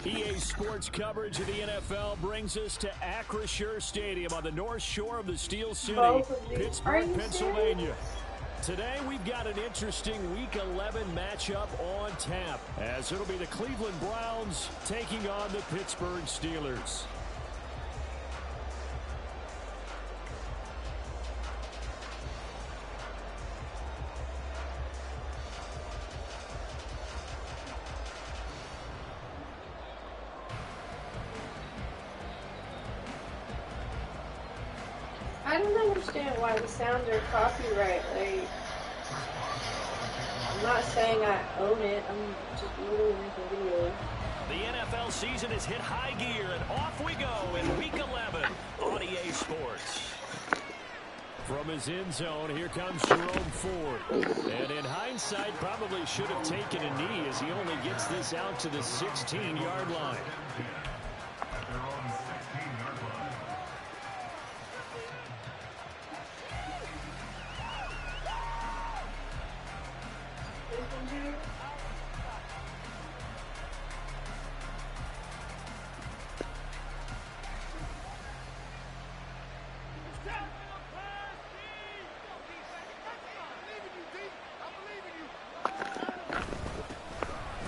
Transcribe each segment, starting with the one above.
EA Sports coverage of the NFL brings us to Acrisure Stadium on the north shore of the Steel City, Pittsburgh, Pennsylvania. Today, we've got an interesting Week 11 matchup on tap, as it'll be the Cleveland Browns taking on the Pittsburgh Steelers. I don't understand why the sounds are copyright. Like, I'm not saying I own it. I'm just literally making videos. The NFL season has hit high gear, and off we go in Week 11 on EA Sports. From his end zone, here comes Jerome Ford. And in hindsight, probably should have taken a knee as he only gets this out to the 16-yard line.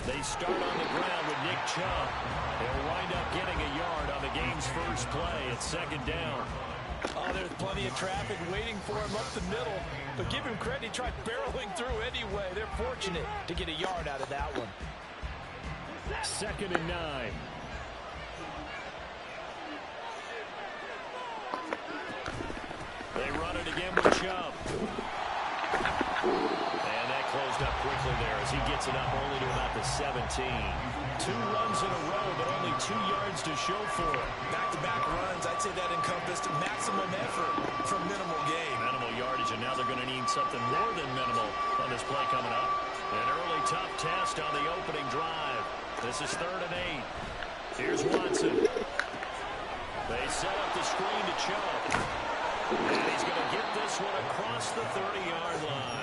They start on the ground with Nick Chubb. They'll wind up getting a yard on the game's first play. It's second down. Oh, there's plenty of traffic waiting for him up the middle. But give him credit, he tried barreling through anyway. They're fortunate to get a yard out of that one. 2nd and 9. They run it again with Chubb. And that closed up quickly there as he gets it up only to about the 17. 2 runs in a row, but only 2 yards to show for it. Back-to-back runs, I'd say that encompassed maximum effort for minimal gain. Minimal yardage, and now they're going to need something more than minimal on this play coming up. An early tough test on the opening drive. This is 3rd and 8. Here's Watson. They set up the screen to Chubb. And he's going to get this one across the 30-yard line.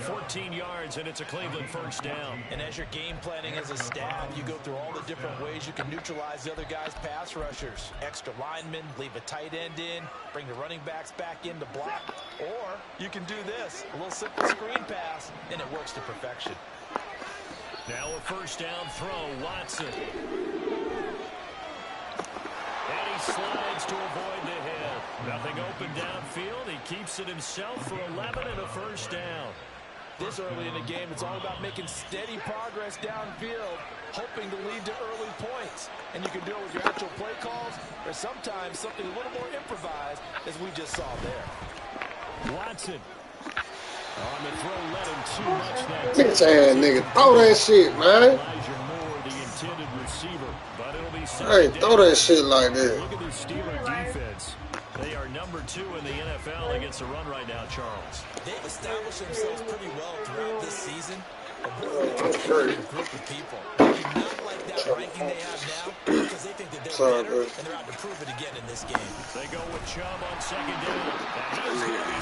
14 yards, and it's a Cleveland first down. And as you're game planning as a staff, you go through all the different ways you can neutralize the other guy's pass rushers. Extra linemen, leave a tight end in, bring the running backs back in to block. Or you can do this, a little simple screen pass, and it works to perfection. Now a first down throw, Watson. And he slides to avoid the hit. Nothing open downfield. He keeps it himself for 11 and a first down. This early in the game, it's all about making steady progress downfield, hoping to lead to early points. And you can do it with your actual play calls, or sometimes something a little more improvised, as we just saw there. Watson. On the throw, let him too much that Bitch ass nigga, throw that shit, man. The intended receiver, but it'll be hey, throw that shit like that. Look at the Steeler defense. They are number 2 in the NFL against the run right now, Charles. They've established themselves pretty well throughout this season. A group of people. They do not like that ranking they have now because they think that they're better, and they're out to prove it again in this game. They go with Chubb on second down.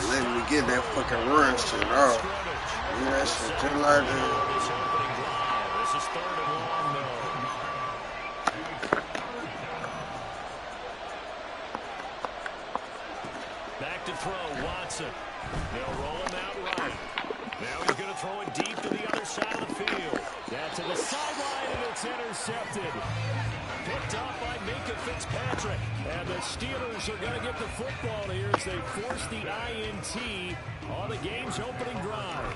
Letting me get that fucking run shit off. Yeah, that shit just like that. This is 3rd and long, though. Back to throw, Watson. They'll roll him out right. Now he's going to throw it deep to the other side of the field. That's to the sideline, and it's intercepted. Picked up by Minka Fitzpatrick. And the Steelers are going to get the football here as they force the INT on the game's opening drive.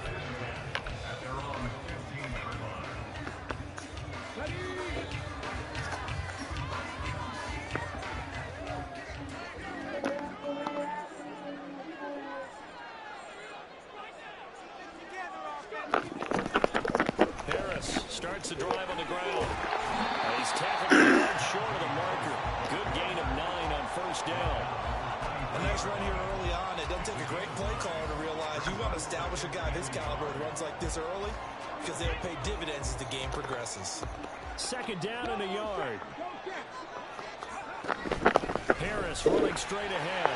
Starts the drive on the ground. He's tackled short of the marker. Good gain of 9 on first down. A nice run here early on. It doesn't take a great play caller to realize you want to establish a guy of his caliber that runs like this early because they'll pay dividends as the game progresses. 2nd down and a yard. Harris running straight ahead.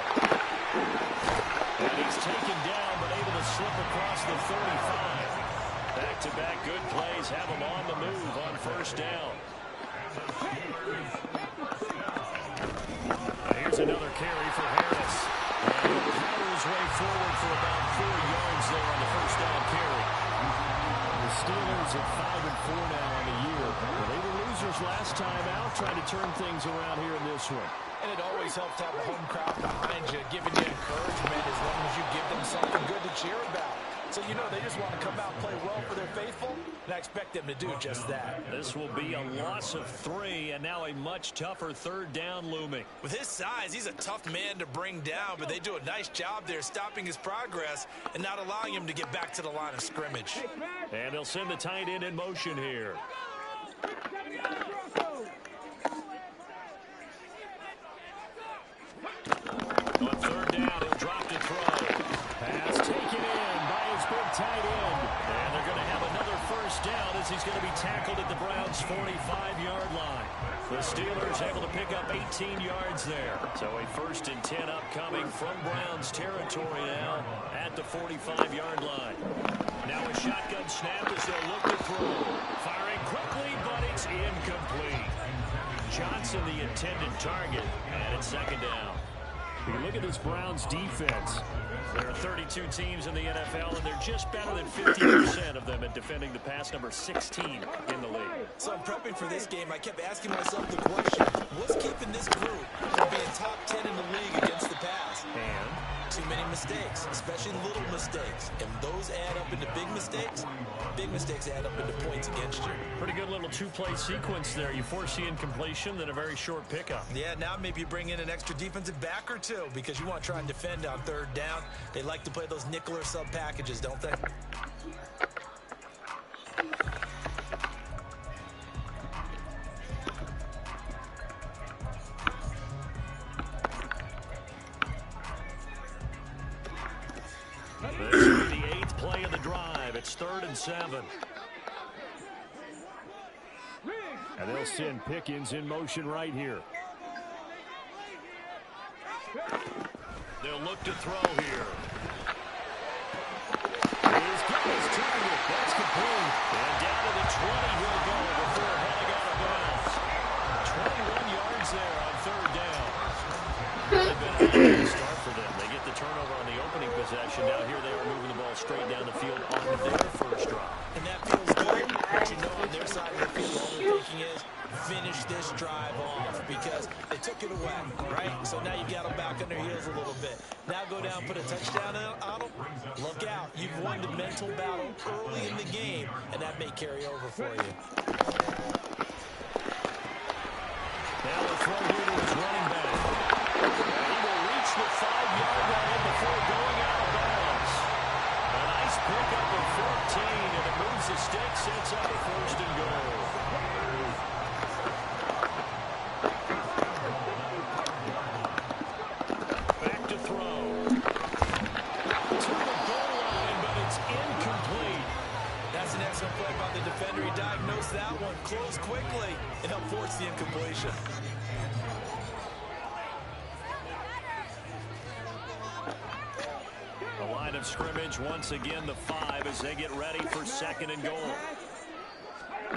And he's taken down but able to slip across the 35. Back-to-back good plays have him on the move on first down. Here's another carry for Harris. And he'll power his way forward for about 4 yards there on the first down carry. The Steelers at 5-4 now on the year. Well, they were losers last time out, trying to turn things around here in this one. And it always helps to have a home crowd behind you, giving you encouragement as long as you give them something good to cheer about. So, you know, they just want to come out and play well for their faithful, and I expect them to do just that. This will be a loss of 3, and now a much tougher third down looming. With his size, he's a tough man to bring down, but they do a nice job there stopping his progress and not allowing him to get back to the line of scrimmage. And they'll send the tight end in motion here. On third down, he'll drop to throw. Pass taken in by his big tight end. And they're going to have another first down as he's going to be tackled at the Browns' 45-yard line. The Steelers able to pick up 18 yards there. So a 1st and 10 upcoming from Browns territory now at the 45-yard line. Now a shotgun snap as they'll look to throw. Firing quickly, but it's incomplete. Johnson the intended target, and it's 2nd down. You look at this Browns defense. There are 32 teams in the NFL, and they're just better than 50% of them at defending the pass, number 16 in the league. So I'm prepping for this game. I kept asking myself the question, what's keeping this group from being top 10 in the league against the pass? And too many mistakes, especially little mistakes. And those add up into big mistakes. Big mistakes add up into points against you. pretty good little 2-play sequence there. You force the incompletion, then a very short pickup. Yeah, now maybe you bring in an extra defensive back or two because you want to try and defend on third down. They like to play those nickel or sub packages, don't they? This will be the 8th play of the drive. It's 3rd and 7. And they'll send Pickens in motion right here. They'll look to throw here. He's got his target. That's complete. And down to the 20 he'll go before heading out of bounds. 21 yards there on 3rd down. They've been a good start for them. They get the turnover on the opening possession. Now here they are moving the ball straight down the field on their first drive. And that feels good. But you know on their side of the field, all they're thinking is finish this drive off because they took it away, right? So now you've got them back on their heels a little bit. Now go down, put a touchdown on them. Look out. You've won the mental battle early in the game, and that may carry over for you. Now the throw here to his running back. And he will reach the 5-yard line before going out of bounds. A nice pickup of 14, and it moves the stick, sets up a 1st and goal. Back to throw. To the goal line, but it's incomplete. That's an excellent play by the defender. He diagnosed that one, closed quickly, and helped force the incompletion. The line of scrimmage, once again, the 5 as they get ready for 2nd and goal. A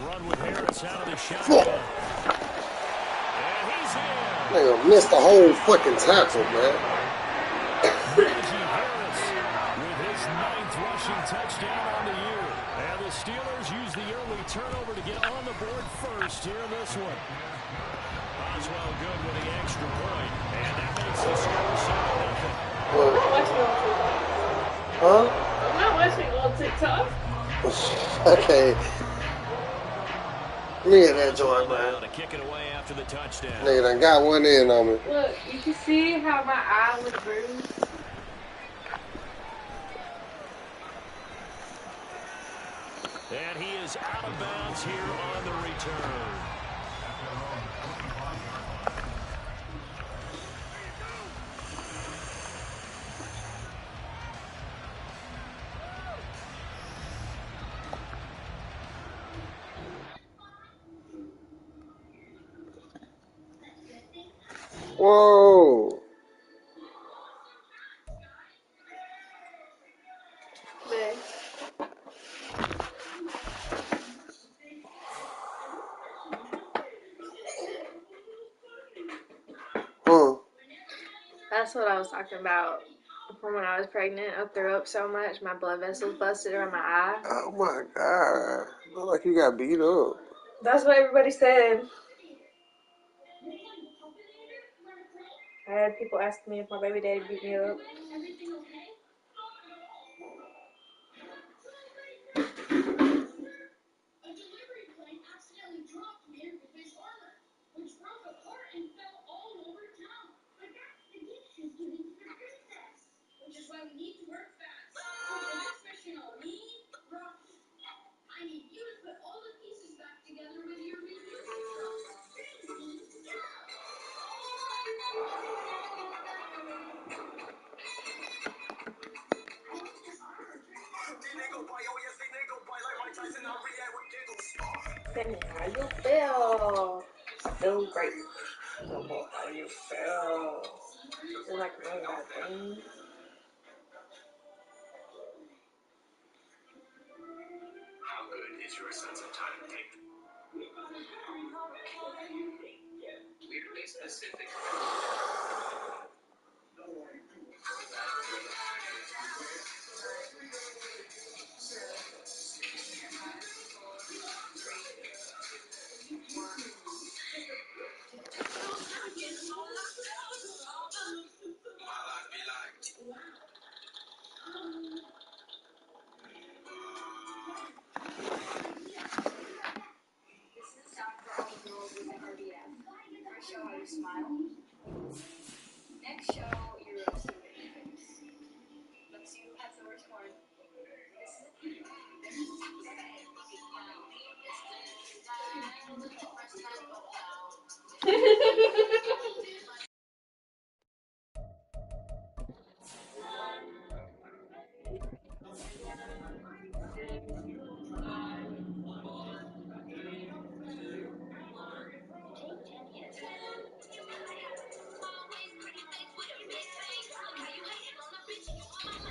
run with Harris out of the shotgun. And he's in. Nigga missed the whole fucking tackle, man. Najee Harris with his 9th rushing touchdown on the year. And the Steelers use the early turnover to get on the board first here in this one. Oswell good with the extra point. And that makes the score 7-0. I'm not watching on TikTok. Huh? I'm not watching on TikTok. Okay. Let me get that joint, man. To kick it away after the touchdown. Nigga done got one in on me. Look, you can see how my eye was bruised. And he is out of bounds here on the return. Whoa. Man. That's what I was talking about. From when I was pregnant, I threw up so much, my blood vessels busted around my eye. Oh my God. Look like you got beat up. That's what everybody said. I had people asking me if my baby daddy beat me up. Tell me how you feel. I feel great. Tell me how you feel. It's like a really bad thing. How good is your sense of time and date? Weirdly specific. Show how you smile. Next show your roasting face. Let's see who has the worst one.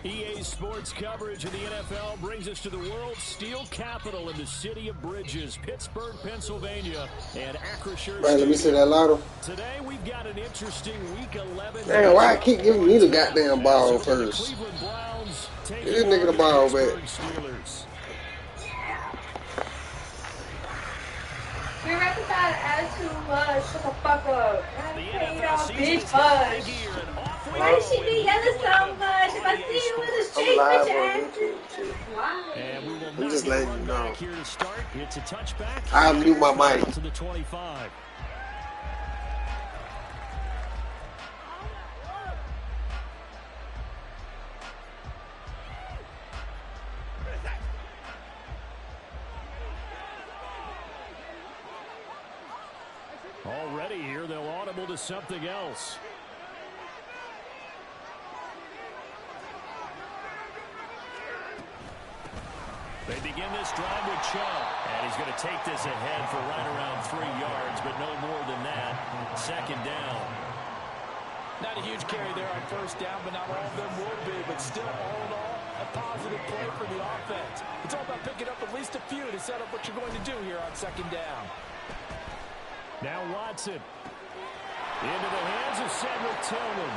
EA Sports coverage of the NFL brings us to the world's steel capital in the city of Bridges, Pittsburgh, Pennsylvania, and Acrisure. Right, let me see that lotto. Today we've got an interesting Week 11. Damn, why I keep giving me the goddamn ball first? Get this nigga the ball back. We rectified attitude much. Shut the fuck up. I paid off bitch much. Why did she be yelling so much? If I see you in the street, I'm live bitch on ass. YouTube. Why? I'm just letting you know. Here to start, it's a touchback. I'll mute my mic. To the 25. Already here, they'll audible to something else. They begin this drive with Chubb, and he's going to take this ahead for right around 3 yards, but no more than that. Second down. Not a huge carry there on first down, but not all of them will be. But still, all in all, a positive play for the offense. It's all about picking up at least a few to set up what you're going to do here on second down. Now Watson. Into the hands of Cedric Tillman.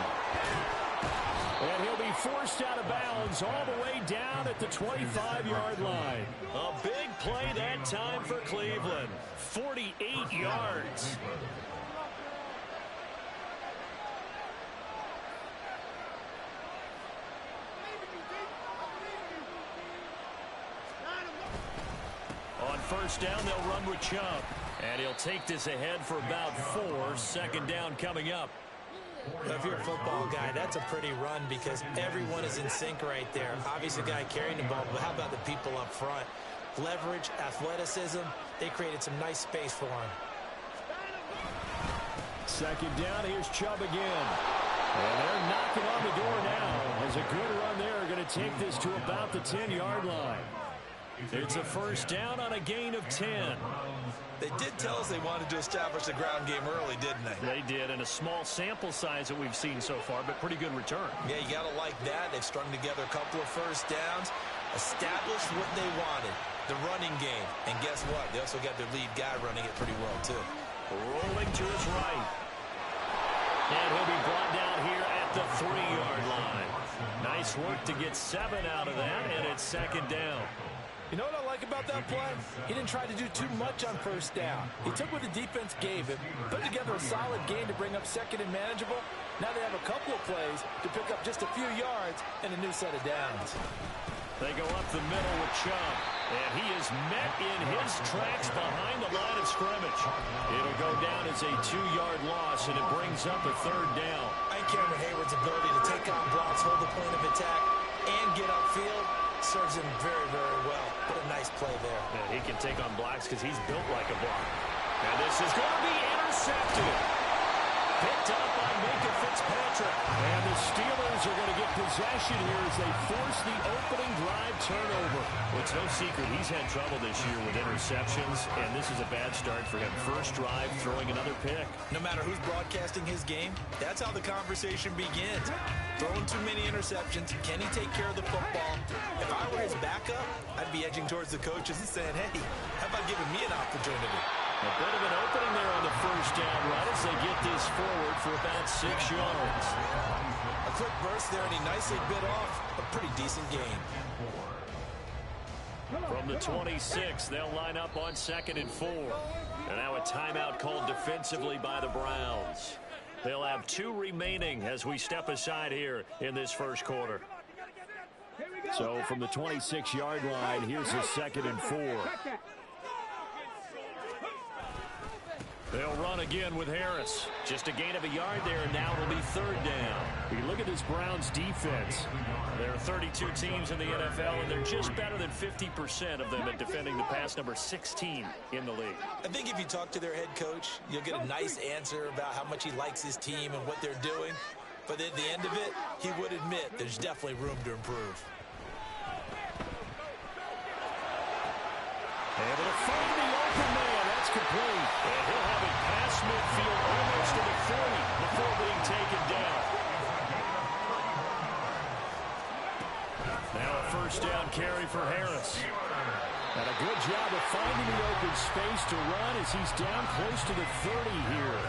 And he'll be forced out of bounds all the way down at the 25-yard line. A big play that time for Cleveland. 48 yards. On first down, they'll run with Chubb. And he'll take this ahead for about 4. Second down coming up. If you're a football guy, that's a pretty run because everyone is in sync right there. Obviously, the guy carrying the ball, but how about the people up front? Leverage, athleticism, they created some nice space for him. Second down, here's Chubb again. And they're knocking on the door now. As a good run there, going to take this to about the 10-yard line. It's a first down on a gain of 10. They did tell us they wanted to establish the ground game early, didn't they? They did, and a small sample size that we've seen so far, but pretty good return. Yeah, you got to like that. They've strung together a couple of first downs, established what they wanted, the running game. And guess what? They also got their lead guy running it pretty well, too. Rolling to his right. And he'll be brought down here at the 3-yard line. Nice work to get 7 out of that, and it's second down. You know what I like about that play? He didn't try to do too much on first down. He took what the defense gave him, put together a solid game to bring up second and manageable. Now they have a couple of plays to pick up just a few yards and a new set of downs. They go up the middle with Chubb, and he is met in his tracks behind the line of scrimmage. It'll go down as a 2-yard loss, and it brings up a third down. I think Cameron Hayward's ability to take on blocks, hold the point of attack, and get upfield serves him very, very well. What a nice play there. Yeah, he can take on blocks because he's built like a block. And this is going to be intercepted. Picked up by Minka Fitzpatrick. And the Steelers are going to get possession here as they force the opening drive turnover. Well, it's no secret he's had trouble this year with interceptions, and this is a bad start for him. First drive, throwing another pick. No matter who's broadcasting his game, that's how the conversation begins. Throwing too many interceptions. Can he take care of the football? If I were his backup, I'd be edging towards the coaches and saying, hey, how about giving me an opportunity? A bit of an opening there on the first down right as they get this forward for about 6 yards. A quick burst there, and he nicely bit off a pretty decent gain. From the 26, they'll line up on 2nd and 4. And now a timeout called defensively by the Browns. They'll have 2 remaining as we step aside here in this first quarter. So from the 26-yard line, here's a 2nd and 4. They'll run again with Harris. Just a gain of a yard there, and now it'll be 3rd down. You look at this Browns defense. There are 32 teams in the NFL, and they're just better than 50% of them at defending the pass, number 16 in the league. I think if you talk to their head coach, you'll get a nice answer about how much he likes his team and what they're doing. But at the end of it, he would admit there's definitely room to improve. Able to find the open man. That's complete. And he'll have it past midfield almost to the 40 before being taken down. Now a first down carry for Harris. And a good job of finding the open space to run as he's down close to the 30 here.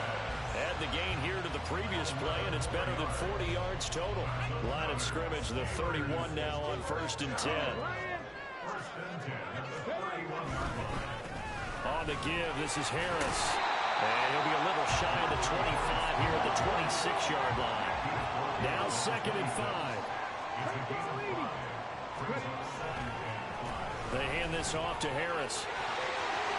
Add the gain here to the previous play, and it's better than 40 yards total. Line of scrimmage, the 31 now on 1st and 10. On the give, this is Harris. And he'll be a little shy of the 25 here at the 26-yard line. Now 2nd and 5. They hand this off to Harris.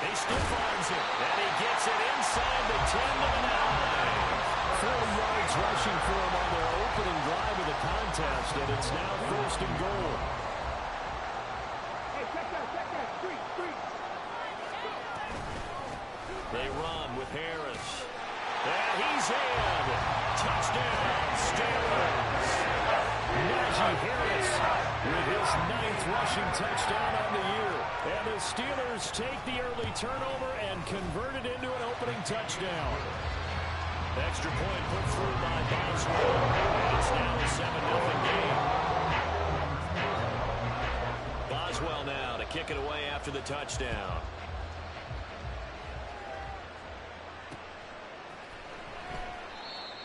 He still finds it. And he gets it inside the 10 to the 9. 4 yards rushing for him on their opening drive of the contest. And it's now 1st and goal. They run with Harris. And he's in. Touchdown, Steelers. Najee Harris with his 9th rushing touchdown on the year. And the Steelers take the early turnover and convert it into an opening touchdown. Extra point put through by Boswell. And it's now a 7-0 game. Boswell now to kick it away after the touchdown.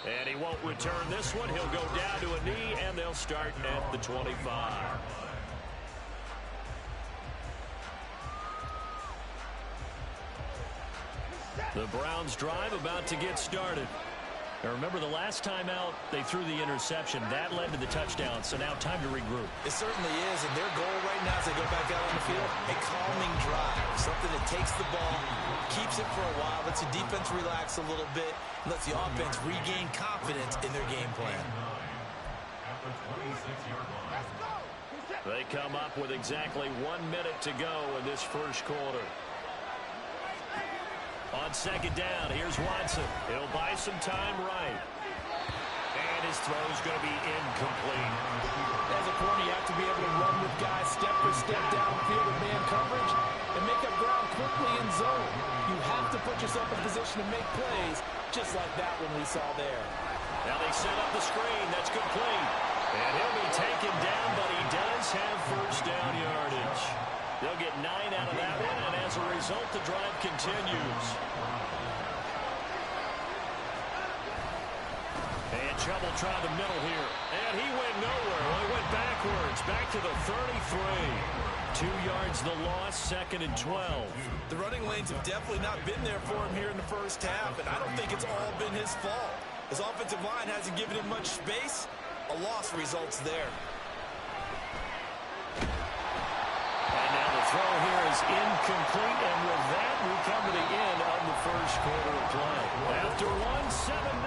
And he won't return this one. He'll go down to a knee, and they'll start at the 25. The Browns drive about to get started. Now remember, the last time out, they threw the interception. That led to the touchdown, so now time to regroup. It certainly is, and their goal right now as they go back out on the field, a calming drive, something that takes the ball, keeps it for a while, lets the defense relax a little bit, lets the offense regain confidence in their game plan. They come up with exactly 1 minute to go in this first quarter. On 2nd down, here's Watson. He'll buy some time right. And his throw's going to be incomplete. As a corner, you have to be able to run with guys step for step downfield with man coverage and make up ground quickly in zone. You have to put yourself in position to make plays, just like that one we saw there. Now they set up the screen. That's complete. And he'll be taken down, but he does have first down yardage. They'll get 9 out of that one, and as a result, the drive continues. And Chubb will try the middle here. And he went nowhere. Well, he went backwards. Back to the 33. 2 yards the loss, 2nd and 12. The running lanes have definitely not been there for him here in the first half, and I don't think it's all been his fault. His offensive line hasn't given him much space. A loss results there. And now the throw here is incomplete, and with that, we come to the end of the first quarter of play. After one, 7-0.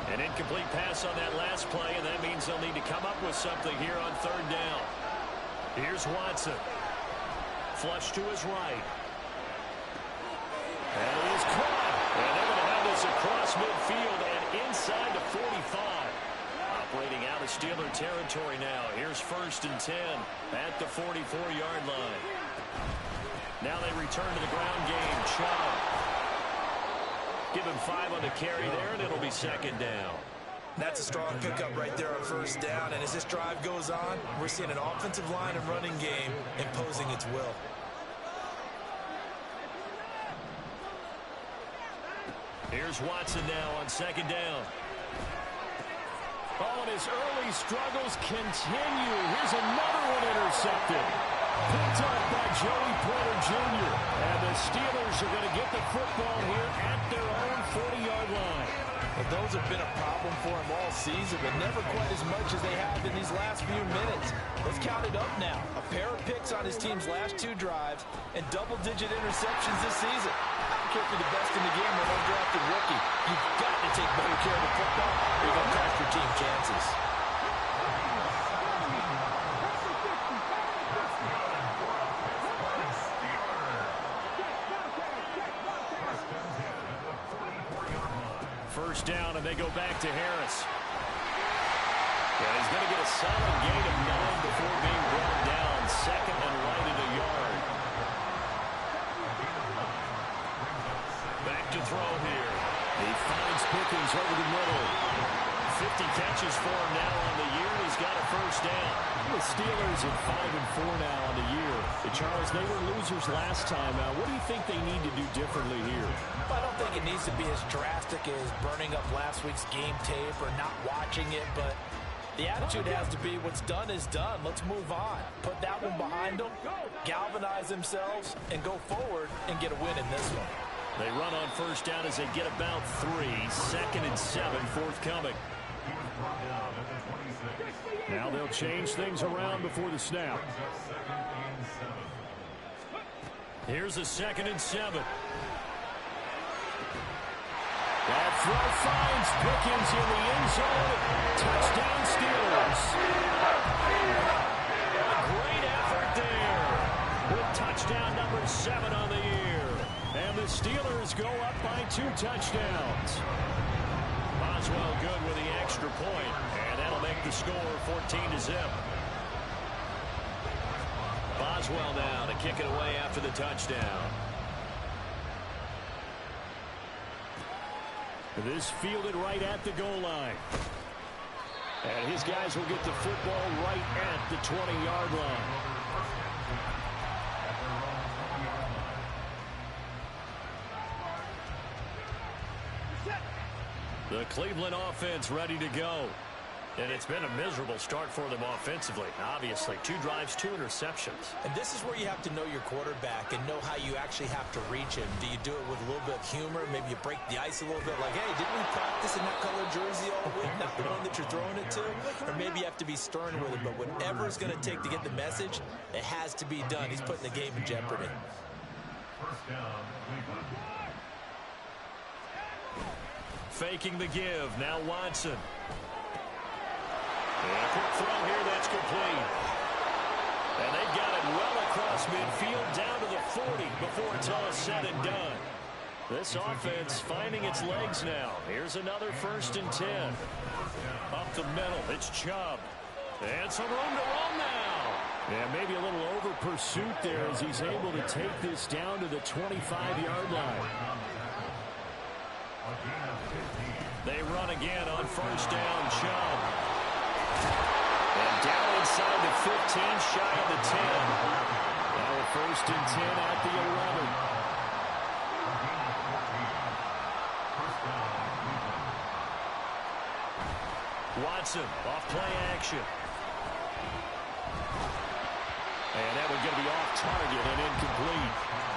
An incomplete pass on that last play, and that means they'll need to come up with something here on 3rd down. Here's Watson. Flush to his right. And he is caught. And they're going to have this across midfield and inside the 45. Operating out of Steeler territory now. Here's 1st and 10 at the 44-yard line. Now they return to the ground game. Chubb. Give him 5 on the carry there, and it'll be 2nd down. That's a strong pickup right there on 1st down. And as this drive goes on, we're seeing an offensive line and running game imposing its will. Here's Watson now on 2nd down. Oh, and his early struggles continue. Here's another one intercepted. Picked up by Joey Porter Jr. And the Steelers are going to get the football here at their own 40-yard line. But those have been a problem for him all season, but never quite as much as they have in these last few minutes. Let's count it up now. A pair of picks on his team's last 2 drives and double-digit interceptions this season. I don't care if you're the best in the game or an undrafted rookie. You've got to take better care of the football or you're going to cost your team chances. First down, and they go back to Harris. And he's going to get a solid gain of 9 before being brought down. 2nd and right at a yard. Back to throw here. He finds Pickens over the middle. 50 catches for him now on the year. He's got a first down. The Steelers at 5-4 now on the year. Charles, they were losers last time. What do you think they need to do differently here? I don't think it needs to be as drastic as burning up last week's game tape or not watching it, but the attitude has to be what's done is done. Let's move on. Put that one behind them, galvanize themselves, and go forward and get a win in this one. They run on first down as they get about 3. 2nd and 7 forthcoming. Now they'll change things around before the snap. Here's a 2nd and 7. That throw finds Pickens in the end zone. Touchdown Steelers. A great effort there with touchdown number 7 on the year. And the Steelers go up by 2 touchdowns. Boswell good with the extra point, and that'll make the score 14-0. Boswell now to kick it away after the touchdown. This fielded right at the goal line. And his guys will get the football right at the 20-yard line. The Cleveland offense ready to go. And it's been a miserable start for them offensively. Obviously, 2 drives, 2 interceptions. And this is where you have to know your quarterback and know how you actually have to reach him. Do you do it with a little bit of humor? Maybe you break the ice a little bit like, hey, didn't we practice in that color jersey all week? Not the one that you're throwing it to? Or maybe you have to be stern with it. But whatever it's going to take to get the message, it has to be done. He's putting the game in jeopardy. Faking the give. Now Watson. And a quick throw here, that's complete. And they've got it well across midfield down to the 40 before it's all said and done. This offense finding its legs now. Here's another 1st and 10. Up the middle, it's Chubb. And some room to run now. Yeah, maybe a little over pursuit there as he's able to take this down to the 25-yard line. They run again on 1st down, Chubb. And down inside the 15, shy of the 10. Now a 1st and 10 at the 11. Watson off play action. And that one going to be off target and incomplete.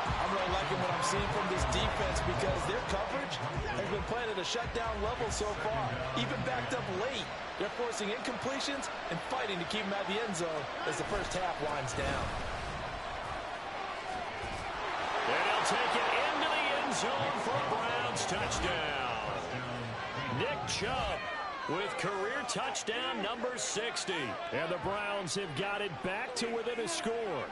I'm really liking what I'm seeing from this defense because their coverage has been playing at a shutdown level so far. Even backed up late, they're forcing incompletions and fighting to keep them at the end zone as the first half winds down. And he'll take it into the end zone for a Browns touchdown. Nick Chubb with career touchdown number 60. And the Browns have got it back to within a score.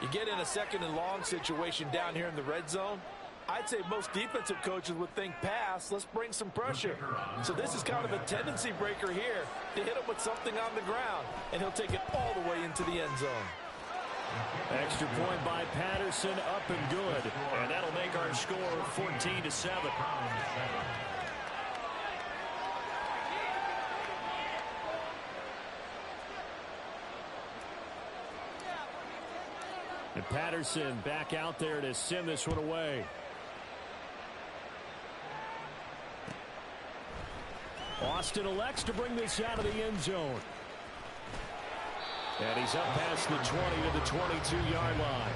You get in a 2nd and long situation down here in the red zone, I'd say most defensive coaches would think pass, let's bring some pressure. So this is kind of a tendency breaker here to hit him with something on the ground, and he'll take it all the way into the end zone. Extra point by Patterson, up and good. And that'll make our score 14-7. And Patterson back out there to send this one away. Austin elects to bring this out of the end zone. And he's up past the 20 to the 22-yard line.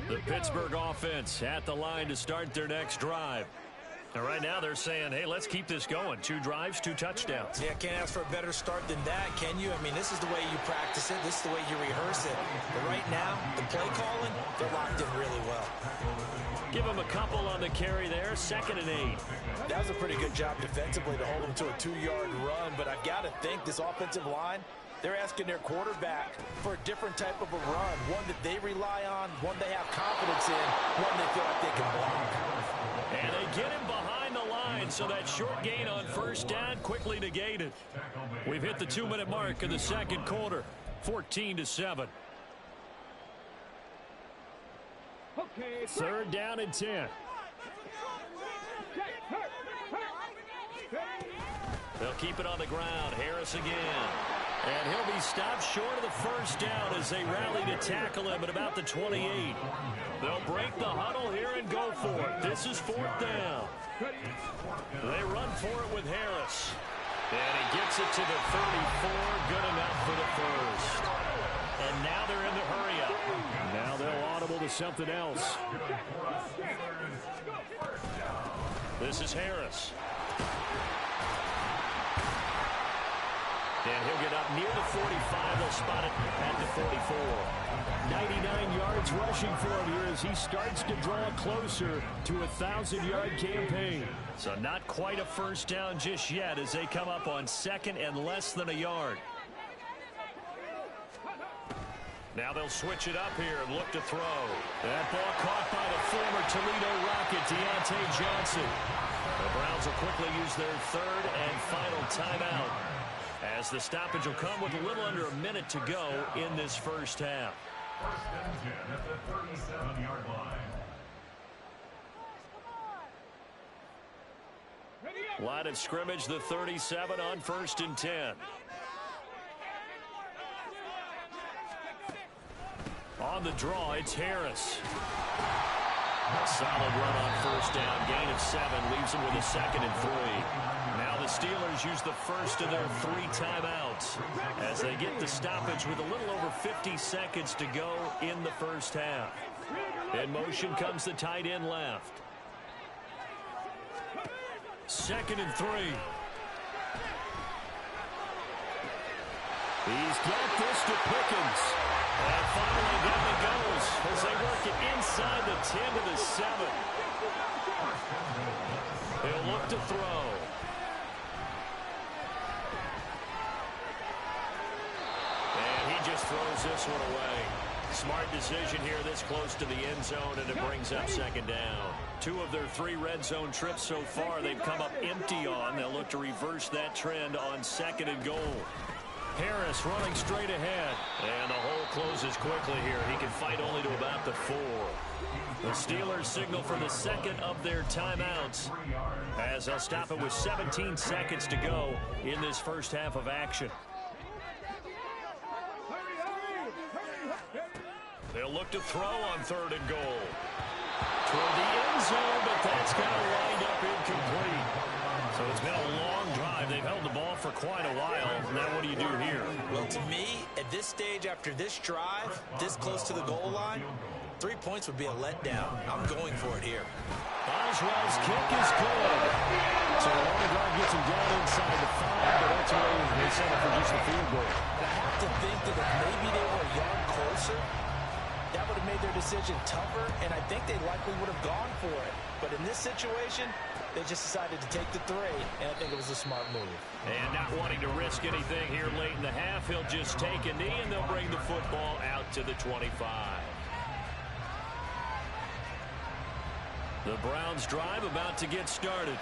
The Pittsburgh offense at the line to start their next drive. And right now they're saying, hey, let's keep this going. 2 drives, 2 touchdowns. Yeah, can't ask for a better start than that, can you? I mean, this is the way you practice it. This is the way you rehearse it. But right now, the play calling, they're locked in really well. Give them a couple on the carry there. 2nd and 8. That was a pretty good job defensively to hold them to a 2-yard run. But I've got to think this offensive line, they're asking their quarterback for a different type of a run, one that they rely on, one they have confidence in, one they feel like they can block. And they get him behind the line, so that short gain on 1st down quickly negated. We've hit the 2-minute mark in the 2nd quarter, 14-7. 3rd down and 10. They'll keep it on the ground. Harris again. And he'll be stopped short of the 1st down as they rally to tackle him at about the 28. They'll break the huddle here and go for it. This is 4th down. They run for it with Harris. And he gets it to the 34. Good enough for the 1st. And now they're in the hurry-up. Now they'll audible to something else. This is Harris. And he'll get up near the 45. They'll spot it at the 44. 99 yards rushing for him here as he starts to draw closer to a 1,000-yard campaign. So not quite a 1st down just yet as they come up on 2nd and less than a yard. Now they'll switch it up here and look to throw. That ball caught by the former Toledo Rocket, Deontay Johnson. The Browns will quickly use their 3rd and final timeout, as the stoppage will come with a little under a minute to go in this 1st half. 1st and 10 at the 37-yard line. Line of scrimmage, the 37 on 1st and 10. On the draw, it's Harris. A solid run on 1st down. Gain of 7 leaves him with a 2nd and 3. Now the Steelers use the 1st of their 3 timeouts as they get the stoppage with a little over 50 seconds to go in the 1st half. In motion comes the tight end left. 2nd and 3. He's got this to Pickens. And finally down it goes as they work it inside the 10 to the 7. He'll look to throw. And he just throws this one away. Smart decision here this close to the end zone, and it brings up 2nd down. 2 of their 3 red zone trips so far they've come up empty on. They'll look to reverse that trend on 2nd and goal. Harris running straight ahead. And the hole closes quickly here. He can fight only to about the 4. The Steelers signal for the second of their timeouts as they'll stop it with 17 seconds to go in this first half of action. They'll look to throw on 3rd and goal. Toward the end zone, but that's going to wind up incomplete. So it's been a long drive. They've held the ball for quite a while. Now what do you do here? Well, to me, at this stage after this drive, this close to the goal line, 3 points would be a letdown. I'm going for it here. Boswell's kick is good. So the long drive gets him down inside the 5, but ultimately they settle for just a field goal. I have to think that if maybe they were a yard closer, that would have made their decision tougher, and I think they likely would have gone for it. But in this situation, they just decided to take the 3, and I think it was a smart move. And not wanting to risk anything here late in the half, he'll just take a knee, and they'll bring the football out to the 25. The Browns drive about to get started.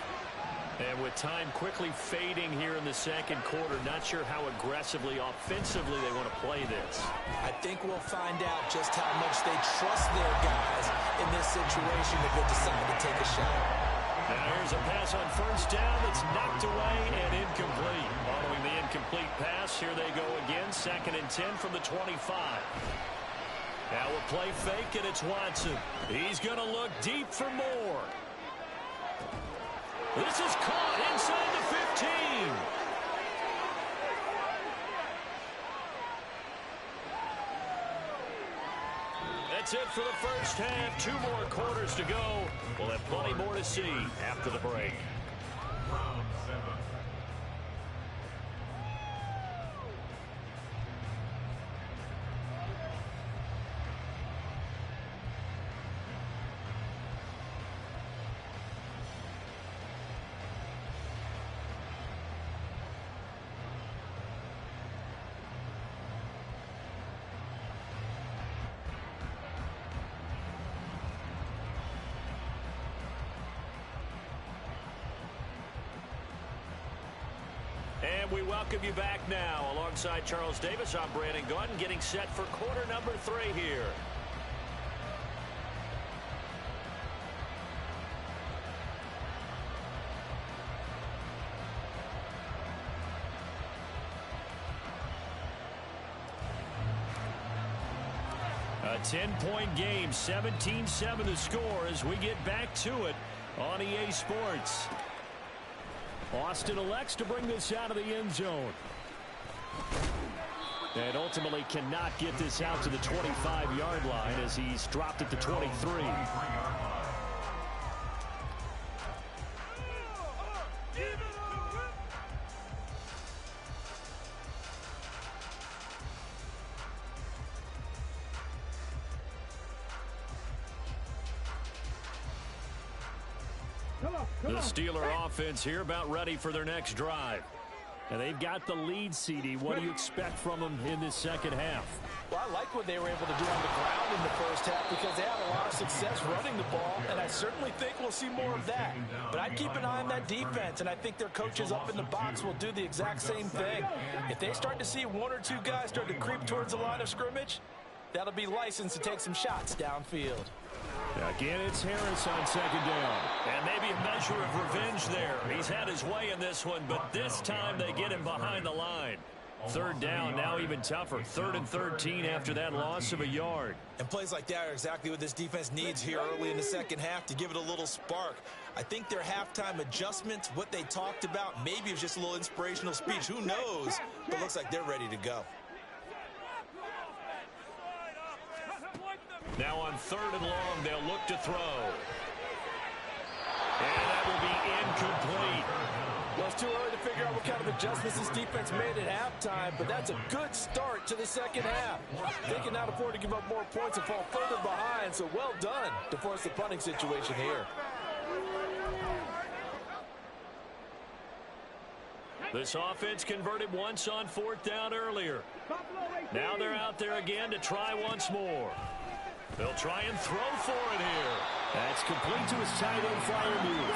And with time quickly fading here in the second quarter, not sure how aggressively, offensively they want to play this. I think we'll find out just how much they trust their guys in this situation if they decide to take a shot. And here's a pass on 1st down that's knocked away and incomplete. Following the incomplete pass, here they go again, 2nd and 10 from the 25. Now a play fake, and it's Watson. He's going to look deep for more. This is caught inside the 15. That's it for the first half. 2 more quarters to go. We'll have plenty more to see after the break. Round 7. And we welcome you back now. Alongside Charles Davis, I'm Brandon Gordon, getting set for quarter number 3 here. A 10-point game, 17-7 the score as we get back to it on EA Sports. Austin elects to bring this out of the end zone. And ultimately cannot get this out to the 25-yard line as he's dropped at the 23. The Steeler offense here about ready for their next drive. And they've got the lead, CD. What do you expect from them in this second half? Well, I like what they were able to do on the ground in the first half because they had a lot of success running the ball, and I certainly think we'll see more of that. But I'd keep an eye on that defense, and I think their coaches up in the box will do the exact same thing. If they start to see 1 or 2 guys start to creep towards the line of scrimmage, that'll be licensed to take some shots downfield. Again, it's Harris on 2nd down. And maybe a measure of revenge there. He's had his way in this one, but this time they get him behind the line. 3rd down, now even tougher. 3rd and 13 after that loss of a yard. And plays like that are exactly what this defense needs here early in the second half to give it a little spark. I think their halftime adjustments, what they talked about, maybe it was just a little inspirational speech. Who knows? But it looks like they're ready to go. Now on 3rd and long, they'll look to throw. And that will be incomplete. Well, it's too early to figure out what kind of adjustments this defense made at halftime, but that's a good start to the second half. They can not afford to give up more points and fall further behind, so well done to force the punting situation here. This offense converted once on 4th down earlier. Now they're out there again to try once more. They'll try and throw for it here. That's complete to his tight end flyer move.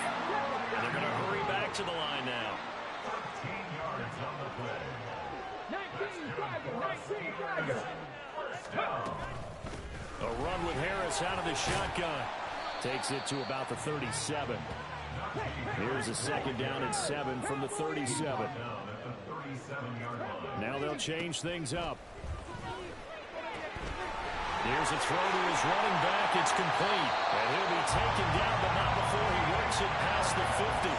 And they're going to hurry back to the line now. 13 yards on the play. A run with Harris out of the shotgun. Takes it to about the 37. Here's a second down and 7 from the 37. Now they'll change things up. Here's a throw to his running back. It's complete. And he'll be taken down, but not before he works it past the 50.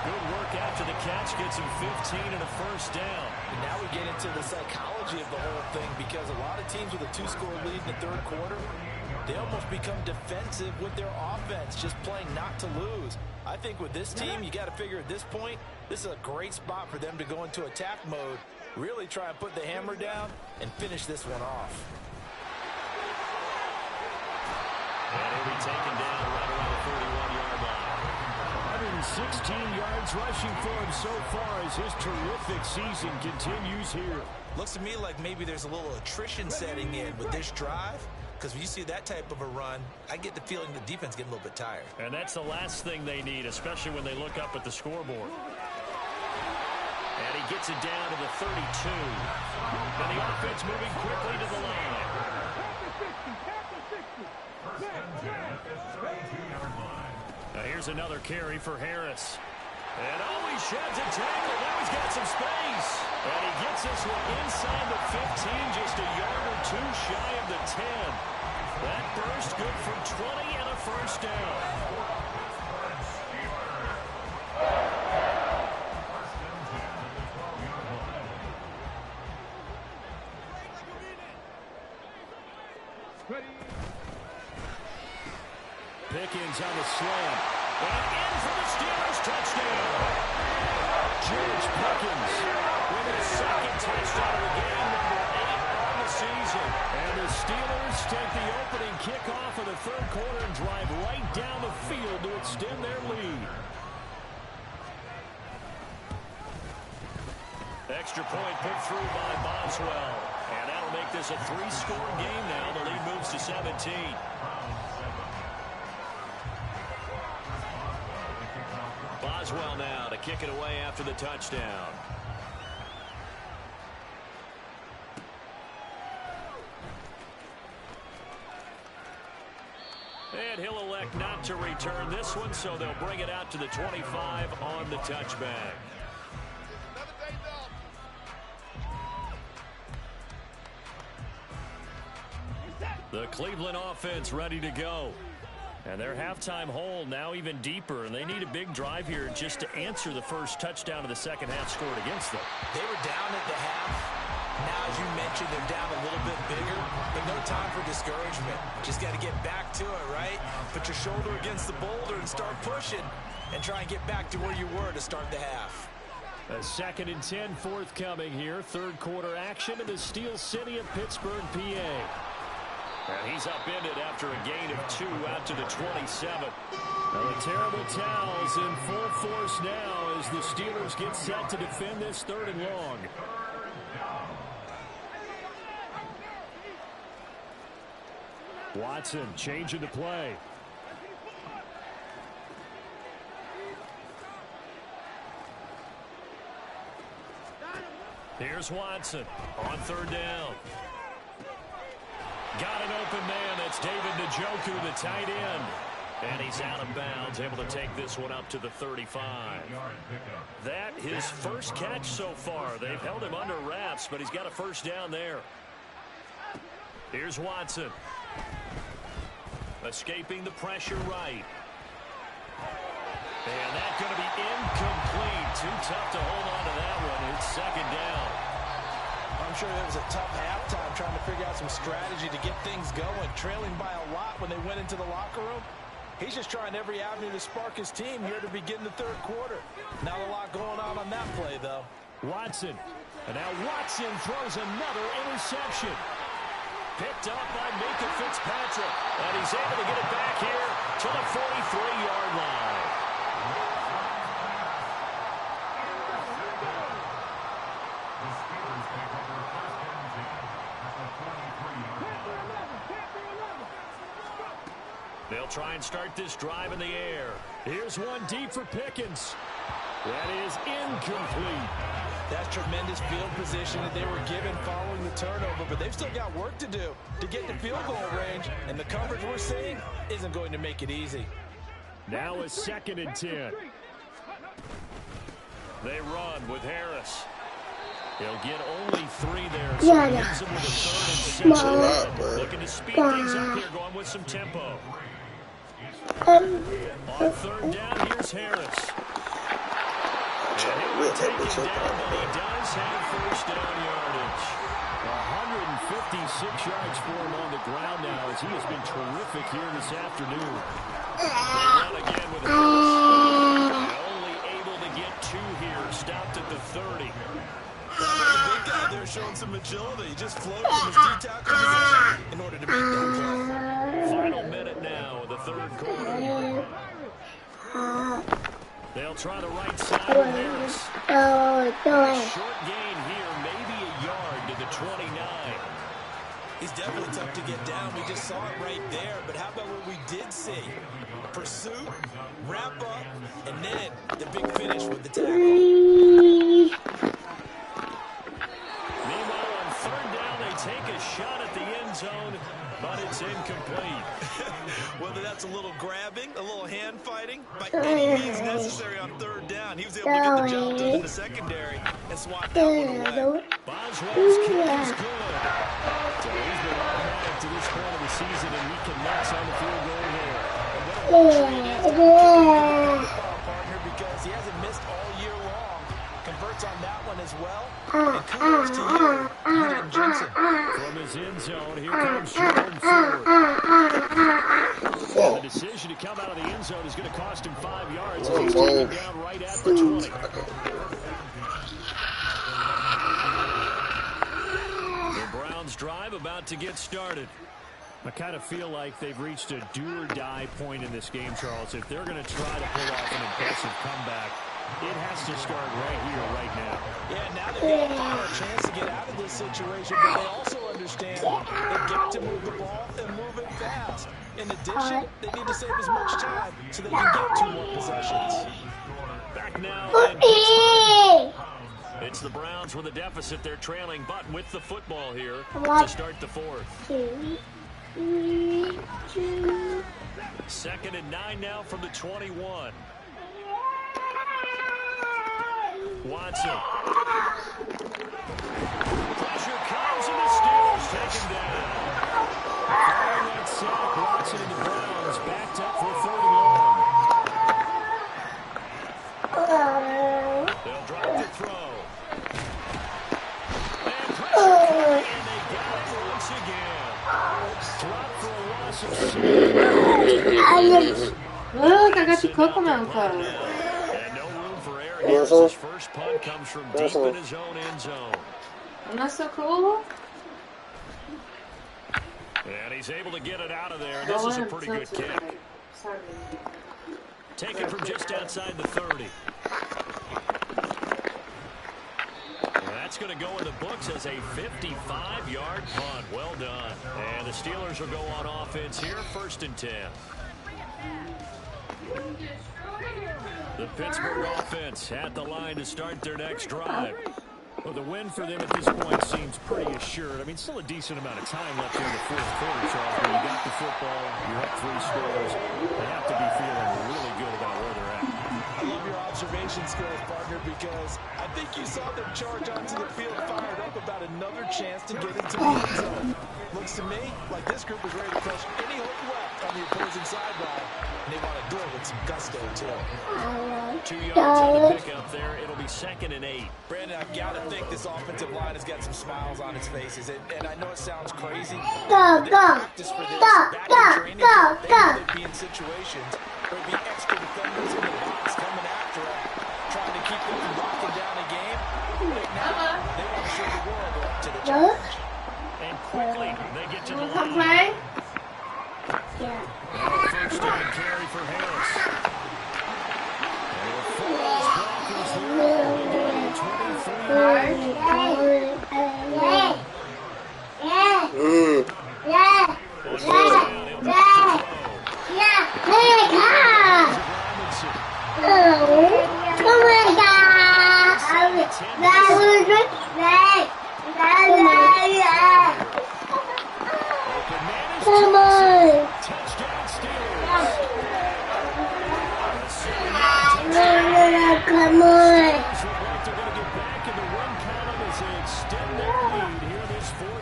Good work after the catch. Gets him 15 and a first down. And now we get into the psychology of the whole thing, because a lot of teams with a 2-score lead in the third quarter, they almost become defensive with their offense, just playing not to lose. I think with this team, you got to figure at this point, this is a great spot for them to go into attack mode, really try and put the hammer down and finish this one off. And he'll be taken down right around the 41-yard line. 116 yards rushing for him so far as his terrific season continues here. Looks to me like maybe there's a little attrition setting in with this drive, because when you see that type of a run, I get the feeling the defense getting a little bit tired. And that's the last thing they need, especially when they look up at the scoreboard. And he gets it down to the 32. And the offense moving quickly to the line. Now here's another carry for Harris. And he sheds a tackle. Now he's got some space. And he gets this one inside the 15, just a yard or two shy of the 10. That burst good for 20 and a first down. Pickens on the slant. And in for the Steelers touchdown. George Pickens with his second touchdown of the game, number 8 on the season. And the Steelers take the opening kickoff of the third quarter and drive right down the field to extend their lead. Extra point put through by Boswell. And that'll make this a 3-score game now. The lead moves to 17. Boswell now to kick it away after the touchdown. And he'll elect not to return this one, so they'll bring it out to the 25 on the touchback. The Cleveland offense ready to go. And their halftime hole now even deeper, and they need a big drive here just to answer the first touchdown of the second half scored against them. They were down at the half. Now, as you mentioned, they're down a little bit bigger, but no time for discouragement. Just got to get back to it, right? Put your shoulder against the boulder and start pushing and try and get back to where you were to start the half. A 2nd and 10 forthcoming here. Third quarter action in the Steel City of Pittsburgh, PA. And he's upended after a gain of 2 out to the 27. Now the terrible towels in full force now as the Steelers get set to defend this 3rd and long. Watson changing the play. Here's Watson on 3rd down. Got an open man. That's David Njoku, the tight end. And he's out of bounds, able to take this one up to the 35. That his first catch so far. They've held him under wraps, but he's got a first down there. Here's Watson. Escaping the pressure right. And that's going to be incomplete. Too tough to hold on to that one. It's 2nd down. I'm sure it was a tough halftime trying to figure out some strategy to get things going. Trailing by a lot when they went into the locker room. He's just trying every avenue to spark his team here to begin the 3rd quarter. Not a lot going on that play, though. Watson. And now Watson throws another interception. Picked up by Minka Fitzpatrick. And he's able to get it back here to the 43-yard line. They'll try and start this drive in the air. Here's one deep for Pickens. That is incomplete. That's tremendous field position that they were given following the turnover, but they've still got work to do to get to field goal range, and the coverage we're seeing isn't going to make it easy. Now a 2nd and 10. They run with Harris. He'll get only 3 there, so he hits him with a 3rd and 7. Looking to speed things up here, going with some tempo. On 3rd down, here's Harris. And he'll take it down, but he does have 1st down yardage. 156 yards for him on the ground now, as he has been terrific here this afternoon. They run again with Harris. Only able to get 2 here, stopped at the 30. The big guy there showing some agility. He just floated from his D-tackle position in order to make that play. Final minute now of the 3rd quarter. They'll try the right side with Harris. Short gain here, maybe a yard to the 29. He's definitely tough to get down. We just saw it right there. But how about what we did see? Pursuit, wrap up, and then the big finish with the tackle. Meanwhile, on 3rd down, they take a shot at the end zone, but it's incomplete. Whether that's a little grabbing, a little hand fighting, by any means necessary on 3rd down, he was able to get the job done in the secondary and swat that one away. Boswell's kick is good. So he's been automatic to this point of the season, and he connects on the field goal there. Partner, because he hasn't missed all year long. Converts on that one as well. And kudos to you, Ethan Jensen. From his end zone, here comes Jordan Ford. And the decision to come out of the end zone is going to cost him 5 yards. He's taken down right at the 20. The Browns drive about to get started. I kind of feel like they've reached a do-or-die point in this game, Charles. If they're going to try to pull off an impressive comeback, it has to start right here, right now. Yeah, now they've got a chance to get out of this situation, but they also understand they've got to move the ball and move it fast. In addition, they need to save as much time so they can get 2 more possessions. Back now. It's the Browns with a deficit. They're trailing, but with the football here to start the 4th. 2nd and 9 now from the 21. Watson. Pressure comes and the Steelers take him down. Following that sack, Watson and the Browns backed up for 3rd and long. They'll drop the throw. And pressure coming, and they got it once again. Drop for a loss of 6. And no room for error here as his first punt comes from deep in his own end zone. Not so cool. And he's able to get it out of there. This is a pretty good kick. Taken from just outside the 30. And that's going to go in the books as a 55-yard punt. Well done. And the Steelers will go on offense here, 1st and 10. The Pittsburgh offense at the line to start their next drive. Well, the win for them at this point seems pretty assured. I mean, still a decent amount of time left in the 4th quarter, Charles. But you got the football, you're up 3 scores. They have to be feeling really good about where they're at. I love your observation skills, partner, because I think you saw them charge onto the field fired up about another chance to get into the end zone. Looks to me like this group is ready to crush any hope left on the opposing sideline, and they want to do it with some gusto, too. 2 yards on the pickup there. It'll be 2nd and 8. Brandon, I've got to think this offensive line has got some smiles on its faces, and I know it sounds crazy. But they practice for this back in training. They'd be in situations where there'd be extra defenders in the box coming after them, trying to keep them from locking down a game. Right now, they want to show the world up to the challenge. And quickly, they get to the line. First down carry for Harris. And the Falls blockers there.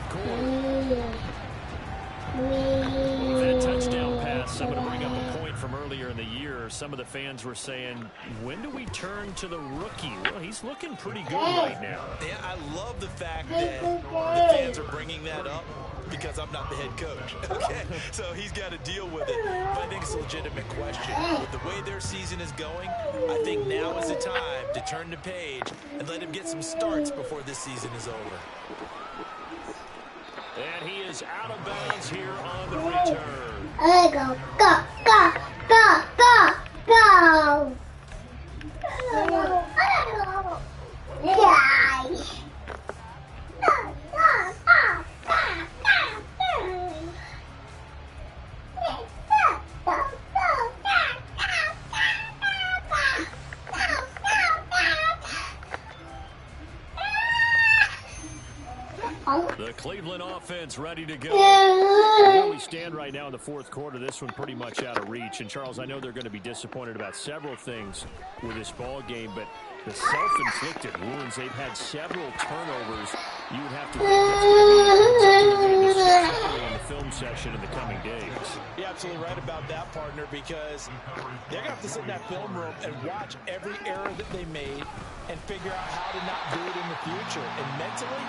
fourth quarter. That touchdown pass, I'm going to bring up a point from earlier in the year. Some of the fans were saying, when do we turn to the rookie? Well, he's looking pretty good right now. Yeah, I love the fact that the fans are bringing that up because I'm not the head coach. Okay, so he's got to deal with it. But I think it's a legitimate question. With the way their season is going, I think now is the time to turn the page and let him get some starts before this season is over. And he is out of bounds here on the return. Go, go, go, go, go, go. Yeah. The Cleveland offense ready to go. Where we stand right now in the fourth quarter, this one pretty much out of reach. And, Charles, I know they're going to be disappointed about several things with this ball game, but the self-inflicted wounds, they've had several turnovers. You would have to think that's going to be discussed in the film session in the coming days. You're absolutely right about that, partner, because they're going to have to sit in that film room and watch every error that they made and figure out how to not do it in the future. And mentally,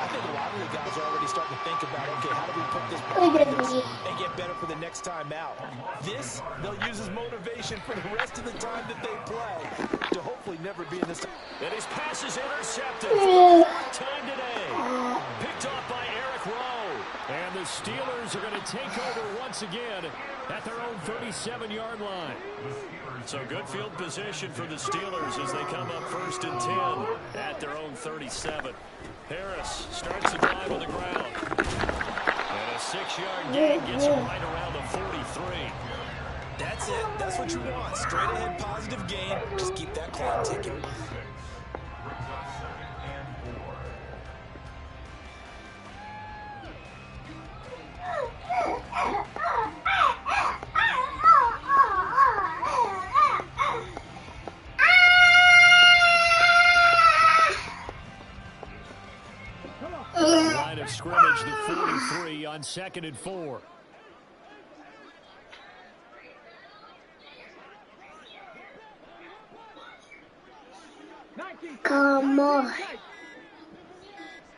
I think a lot of the guys are already starting to think about, okay, how do we put this behind us and get better for the next time out? This, they'll use as motivation for the rest of the time that they play to hopefully never be in this. And his pass is intercepted for the fourth time today. Picked off by Eric Rowe. And the Steelers are going to take over once again at their own 37-yard line. So good field position for the Steelers as they come up 1st and 10 at their own 37. Harris starts the drive on the ground. And a 6-yard gain gets him right around the 43. That's it. That's what you want. Straight ahead positive gain. Just keep that clock ticking. Line of scrimmage, the 43 on 2nd and 4. Come on.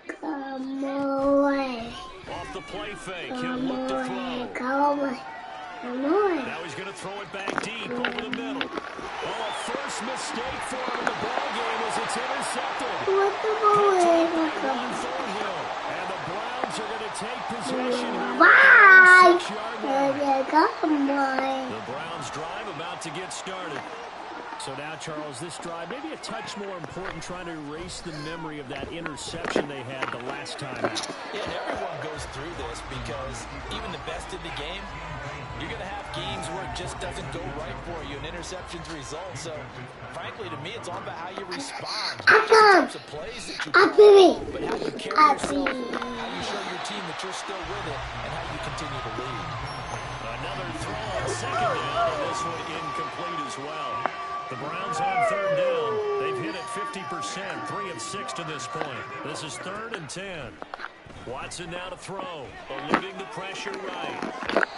Come on. Off the play fake, he'll look to throw. Come on. Come on. Now he's going to throw it back deep over the middle. Oh, a first mistake for him in the ball game as it's intercepted. What the And the Browns are going to take possession here. Bye. 6-yard Come on. The Browns drive about to get started. So now, Charles, this drive maybe a touch more important, trying to erase the memory of that interception they had the last time out. Yeah, and everyone goes through this because even the best in the game, you're going to have games where it just doesn't go right for you, and interceptions result. So, frankly, to me, it's all about how you respond. Not just the types of plays that you call, but how you carry yourself, how you show your team that you're still with it, and how you continue to lead. Another throw on 2nd down, and this one incomplete as well. The Browns on 3rd down. They've hit it 50%, 3 of 6 to this point. This is 3rd and 10. Watson now to throw, eluding the pressure right. Took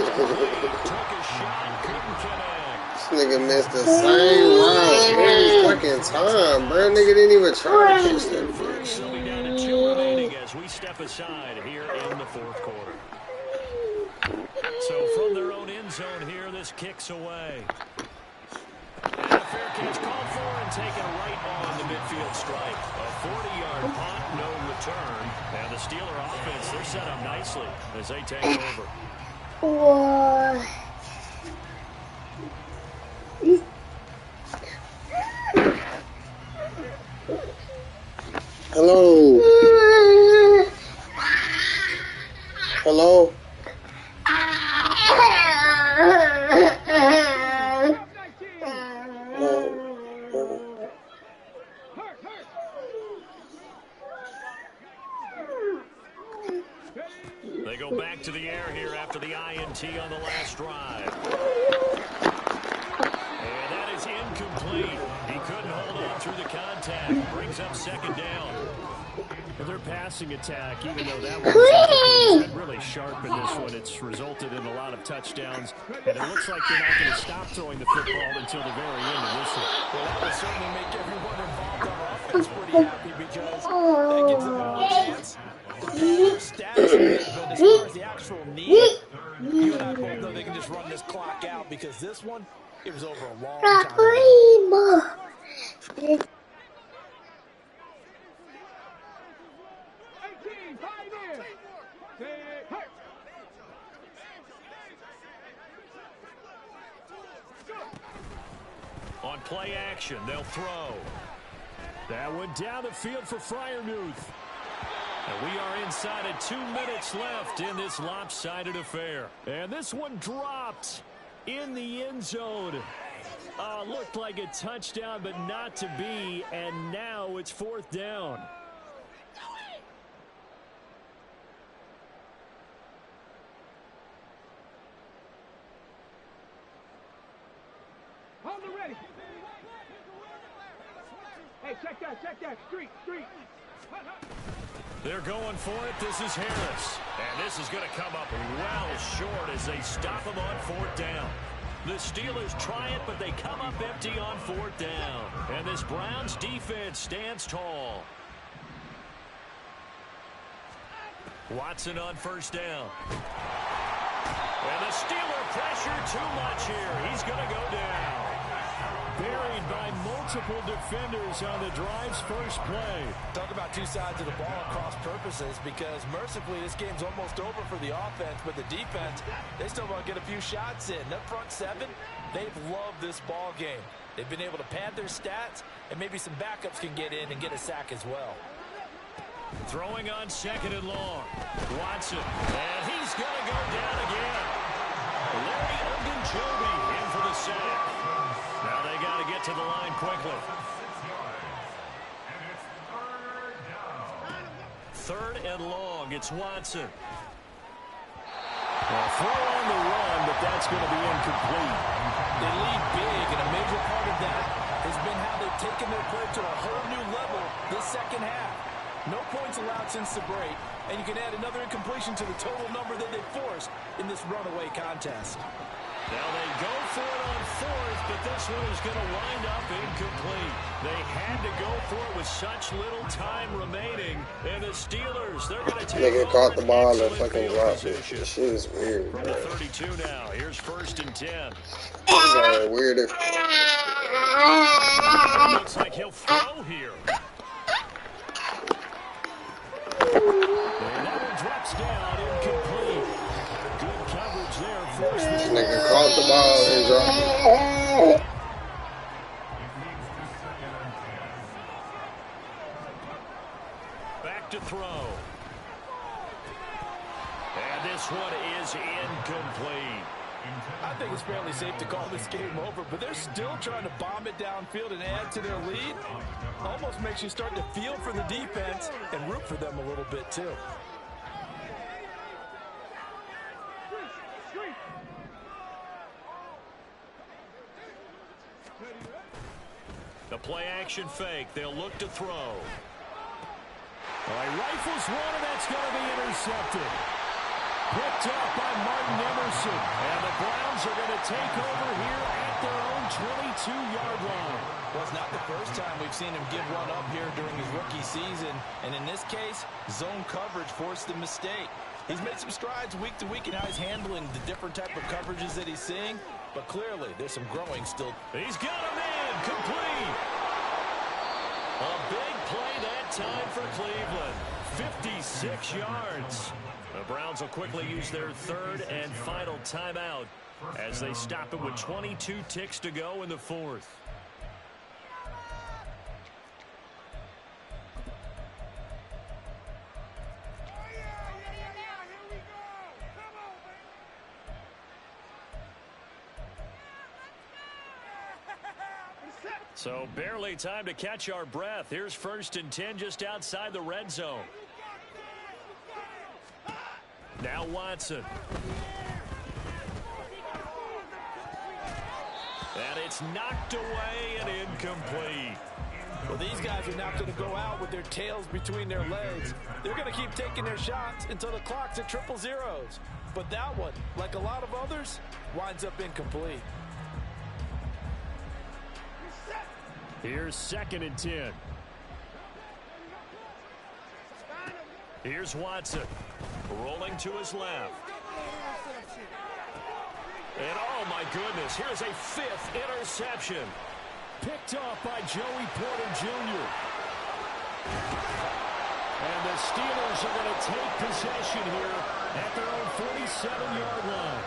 a shot, couldn't connect. This nigga missed the same run every fucking time, bro. Nigga didn't even try to catch that bitch. They'll be down to 2 remaining as we step aside here in the 4th quarter. So from their own end zone here, this kicks away. And a fair catch called for and taken right on the midfield stripe. A 40-yard punt, no return. And the Steeler offense, they're set up nicely as they take over. Whoa. Hello. Hello. They go back to the air here after the INT on the last drive. And that is incomplete. He couldn't hold on through the contact. Brings up second down. Their passing attack, even though that was been really sharp in this one, it's resulted in a lot of touchdowns, and it looks like they're not going to stop throwing the football until the very end of this one. Well, that will certainly make everyone involved on offense pretty happy because that gives them a chance to pad their stats a bit. But as far as the actual need, you and I both know they can just run this clock out because this one, it was over a long time ago. On play action, they'll throw. That one down the field for Freiermuth. And we are inside of 2 minutes left in this lopsided affair. And this one dropped in the end zone. Looked like a touchdown, but not to be. And now it's fourth down. Hey, check that, street. They're going for it. This is Harris. And this is going to come up well short as they stop him on fourth down. The Steelers try it, but they come up empty on fourth down. And this Browns defense stands tall. Watson on first down. And the Steeler pressure too much here. He's going to go down. Buried by multiple defenders on the drive's first play. Talk about two sides of the ball at cross purposes because mercifully this game's almost over for the offense, but the defense, they still want to get a few shots in. That front seven, they've loved this ball game. They've been able to pad their stats, and maybe some backups can get in and get a sack as well. Throwing on second and long. Watson, and he's going to go down again. Larry Ogunjobi in for the sack. Now they got to get to the line quickly. Third and long. It's Watson. Well, throw on the run, but that's going to be incomplete. They lead big, and a major part of that has been how they've taken their play to a whole new level this second half. No points allowed since the break, and you can add another incompletion to the total number that they forced in this runaway contest. Now they go for it on fourth, but this one is going to wind up incomplete. They had to go for it with such little time remaining. And the Steelers, they're going to take nigga caught the ball and fucking dropped it. This shit is weird, from bro. the 32 now. Here's first and 10. Weird. Looks like he'll throw here. And that one drops down incomplete. Good coverage there. This nigga caught the ball and dropped it. Back to throw. And this one is incomplete. I think it's fairly safe to call this game over, but they're still trying to bomb it downfield and add to their lead. Almost makes you start to feel for the defense and root for them a little bit too. The play action fake. They'll look to throw. All right, rifles one, and that's going to be intercepted. Picked up by Martin Emerson. And the Browns are going to take over here at their own 22-yard line. Well, it's not the first time we've seen him give one up here during his rookie season. And in this case, zone coverage forced the mistake. He's made some strides week to week in how he's handling the different type of coverages that he's seeing. But clearly, there's some growing still. He's got him in. Complete. A big play that time for Cleveland. 56 yards. The Browns will quickly use their third and final timeout as they stop it with 22 ticks to go in the fourth. So barely time to catch our breath. Here's first and 10 just outside the red zone. Now Watson. And it's knocked away and incomplete. Well, these guys are not going to go out with their tails between their legs. They're going to keep taking their shots until the clock's at 0-0. But that one, like a lot of others, winds up incomplete. Here's 2nd and 10. Here's Watson. Rolling to his left. And oh my goodness, here's a 5th interception. Picked off by Joey Porter Jr. And the Steelers are going to take possession here at their own 47-yard line.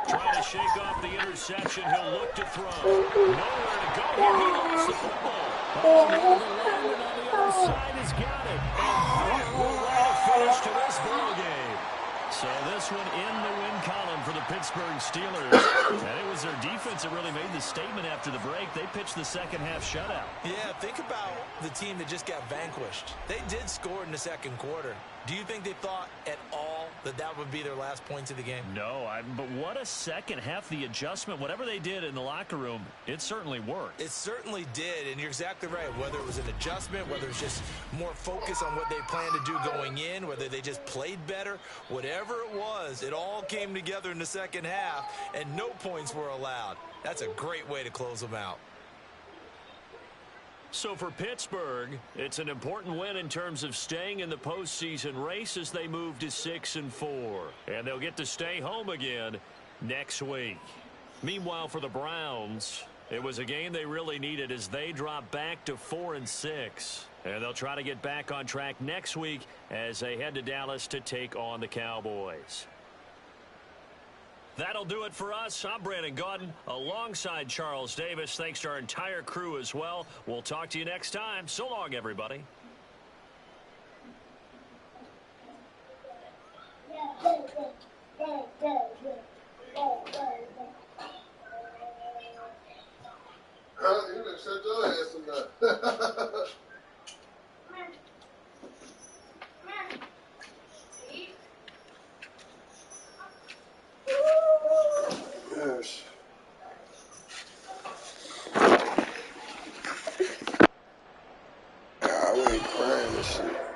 Trying to shake off the interception. He'll look to throw. Nowhere to go here. He lost the football. Oh, the lineman on the other side has got it. And that will write a finish to this ball game. So this one in the win column for the Pittsburgh Steelers. And it was their defense that really made the statement after the break. They pitched the second half shutout. Yeah, think about the team that just got vanquished. They did score in the second quarter. Do you think they thought at all that that would be their last points of the game? No, but what a second half. The adjustment, whatever they did in the locker room, it certainly worked. It certainly did, and you're exactly right. Whether it was an adjustment, whether it's just more focus on what they planned to do going in, whether they just played better, whatever it was, it all came together in the second half, and no points were allowed. That's a great way to close them out. So for Pittsburgh, it's an important win in terms of staying in the postseason race as they move to 6-4. And they'll get to stay home again next week. Meanwhile, for the Browns, it was a game they really needed as they drop back to 4-6. And they'll try to get back on track next week as they head to Dallas to take on the Cowboys. That'll do it for us. I'm Brandon Gaudin alongside Charles Davis. Thanks to our entire crew as well. We'll talk to you next time. So long, everybody. You done shut your ass enough. Yes. God, I ain't crying and shit.